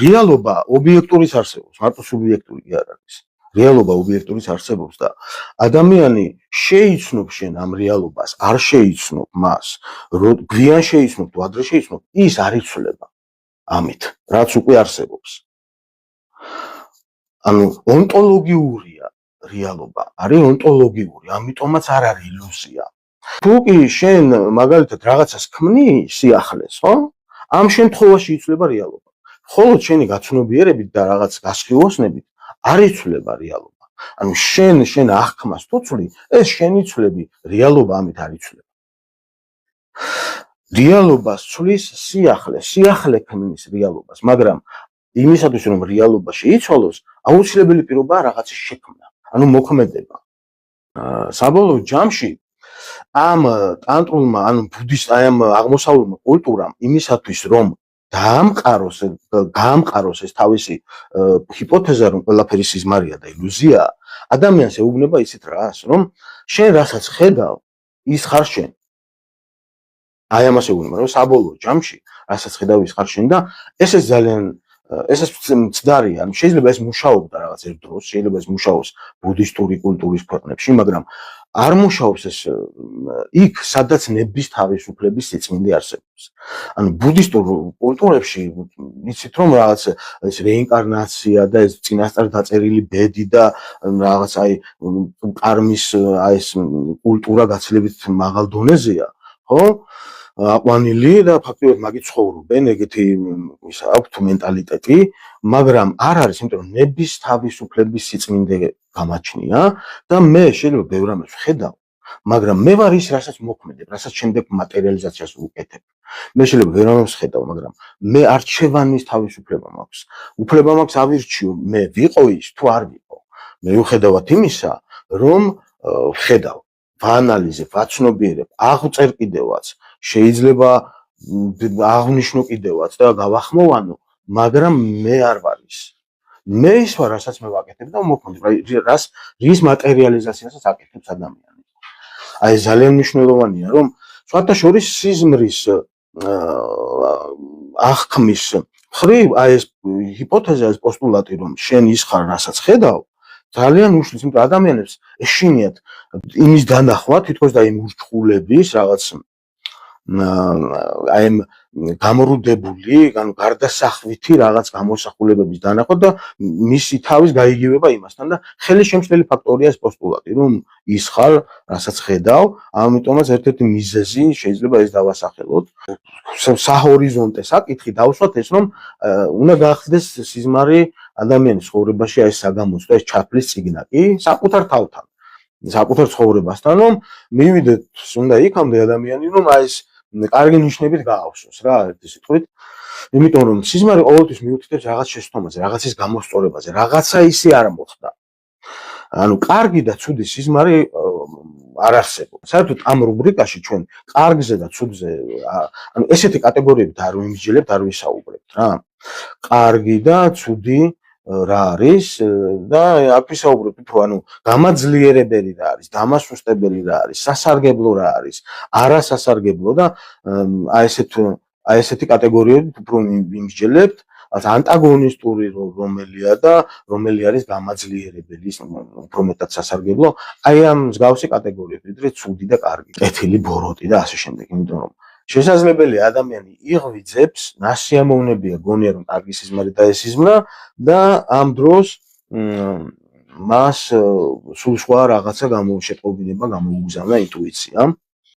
რეალობა ობიექტურის არსებობს, მარტო სუბიექტური კი არ არის. რეალობა ობიექტურის არსებობს და ადამიანი შეიცნობ შენ ამ რეალობას, არ შეიცნობ მას, გვიან შეიცნობ თუ ადრე შეიცნობ, ის არ იცვლება ამით, რაც უკვე არსებობს. ანუ ონტოლოგიურია რეალობა, არის ონტოლოგიური, ამიტომაც არ არის ილუზია. თუ კი შენ მაგალითად რაღაცას ქმნი სიახლეს, ხო? ამ შემთხვევაში იცვლება რეალობა. ხოლო შენი გაცნობიერებით და რაღაც გასხივოსნებით არ იცვლება რეალობა. ანუ შენ აღქმას თუ ცვლი, ეს შენი ცვლები, რეალობა ამით არ იცვლება. რეალობას ცვლის სიახლე ქმნის რეალობას, მაგრამ იმისათვის რომ რეალობა შეიცვალოს, აუცილებელი პირობაა რაღაცის შექმნა, ანუ მოქმედება. საბოლოო ჯამში ამ ტანტრულმა, ანუ ამ აღმოსავლურმა კულტურამ იმისათვის რომ გაამყაროს ეს თავისი ჰიპოთეზა, რომ ყველაფერი სიზმარია და ილუზია, ადამიანს ეუბნება ისეთ რას, რომ შენ რასაც ხედავ, ის ხარ შენ. აი ამას ეუბნება, რომ საბოლოო ჯამში რასაც ხედავ, ის ხარ შენ და ეს ძალიან მცდარია, ანუ შეიძლება ეს მუშაობდა რაღაც ერთ დროს, შეიძლება ეს მუშაობს ბუდისტური კულტურის ქვეყნებში, მაგრამ არ მუშაობს ეს იქ, სადაც ნების თავისუფლების სიწმინდე არსებობს. ანუ ბუდისტურ კულტურებში იცით რომ რაღაც ეს რეინკარნაცია და ეს წინასწარ დაწერილი ბედი და რაღაც აი კარმის აი ეს კულტურა გაცილებით მაღალ დონეზეა, ხო? აყვანილი და ფაქტობრივად მაგით ცხოვრობენ, ეგეთი ის აქვთ მენტალიტეტი, მაგრამ არ არის, იმიტომ რომ ნების თავისუფლების სიწმინდე გამაჩნია და მე შეიძლება ბევრ რამეს ვხედავ, მაგრამ მე ვარ ის, რასაც მოქმედებ, რასაც შემდეგ მატერიალიზაციას ვუკეთებ. მე შეიძლება ბევრ რამეს ვხედავ, მაგრამ მე არჩევანის თავისუფლება მაქვს. უფლება მაქვს ავირჩიო, მე ვიყო ის თუ არ ვიყო. მე ვხედავად იმისა, რომ ვხედავ, ვაანალიზებ, ვაცნობიერებ, აღვწერ კიდევაც, შეიძლება აღვნიშნო კიდევაც და გავახმოვანო, მაგრამ მე არ ვარ ის. მე ის ვარ, რასაც მე ვაკეთებ და მოქმედებ, რის მატერიალიზაციასაც აკეთებს ადამიანი. აი ძალიან მნიშვნელოვანია, რომ სხვათა შორის სიზმრის აღქმის მხრივ აი ეს ჰიპოთეზა, ეს პოსტულატი, რომ შენ ის ხარ, რასაც ხედავ, ძალიან უშლის, იმიტომ ადამიანებს ეშინიათ იმის დანახვა, თითქოს და იმ ურჩხულების რაღაც აი ამ გამრუდებული, ანუ გარდასახვითი რაღაც გამოსახულებების დანახვა და მისი თავის გაიგივება იმასთან და ხელი შემცვლელი ფაქტორია ეს პოსტულატი, რომ ის ხარ, რასაც ხედავ, ამიტომაც ერთ-ერთი მიზეზი შეიძლება ეს დავასახელოთ. საჰორიზონტე საკითხი დავსვათ ეს, რომ უნდა გაახდეს სიზმარი ადამიანის ცხოვრებაში, აი ეს საგამოცდო, ეს ჩაფლის წიგნაკი საკუთარ თავთან, საკუთარ ცხოვრებასთან, რომ მივიდეთ უნდა იქამდე ადამიანი, რომ აი ეს კარგი ნიშნებით გაავსოს რა, ერთი სიტყვით. იმიტომ რომ სიზმარი ყოველთვის მიუთითებს რაღაც შეცდომაზე, რაღაცის გამოსწორებაზე, რაღაცა ისე არ მოხდა. ანუ კარგი და ცუდი სიზმარი არ არსებობს. საერთოდ ამ რუბრიკაში ჩვენ კარგზე და ცუდზე, ანუ ესეთი კატეგორიებით არ ვიმსჯელებთ, არ ვისაუბრებთ რა. კარგი და ცუდი რა არის და აქ ვისაუბრებთ, რომ ანუ გამაძლიერებელი რა არის, დამასუსტებელი რა არის, სასარგებლო რა არის, არასასარგებლო და აი ესეთი კატეგორიებით უფრო ვიმსჯელებთ, ანტაგონისტური რომელია და რომელი არის გამაძლიერებელი, უფრო მეტად სასარგებლო, აი ამ მსგავსი კატეგორიები, ვიდრე ცუდი და კარგი, კეთილი, ბოროტი და ასე შემდეგ, იმიტომ რომ შესაძლებელია ადამიანი იღვიძებს, ნასიამოვნებია გონია რომ კარგი სიზმარი დაესიზმრა და ამ დროს მას სულ სხვა რაღაცა შემოუგზავნა ინტუიცია.